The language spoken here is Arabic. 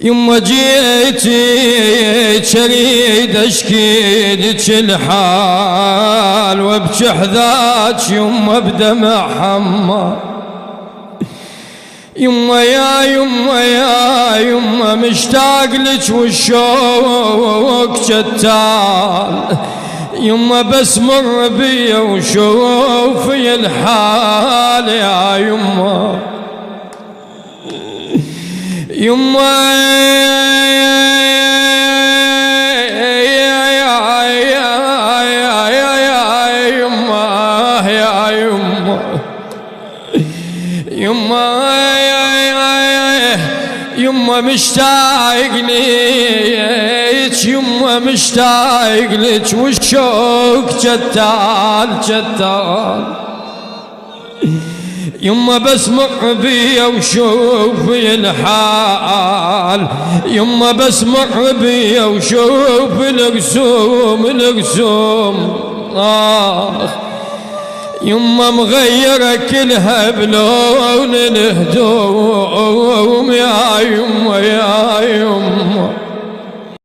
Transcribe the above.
يما جيتي اريد اشكيلك الحال وابكي حذاك يما بدمع حمار. يما يا يما يا يما مشتاق لك والشوق شتال. يما بس مر بيا وشوفي الحال يا يما. يما يما مشتاق ليك يما مشتاق لك والشوق جتال جتال. يما بسمع بيا وشوفي الحال. يما بسمع بيا وشوف القسوم القسوم. يما مغيرة كلها بلون الهدوم يا يما يا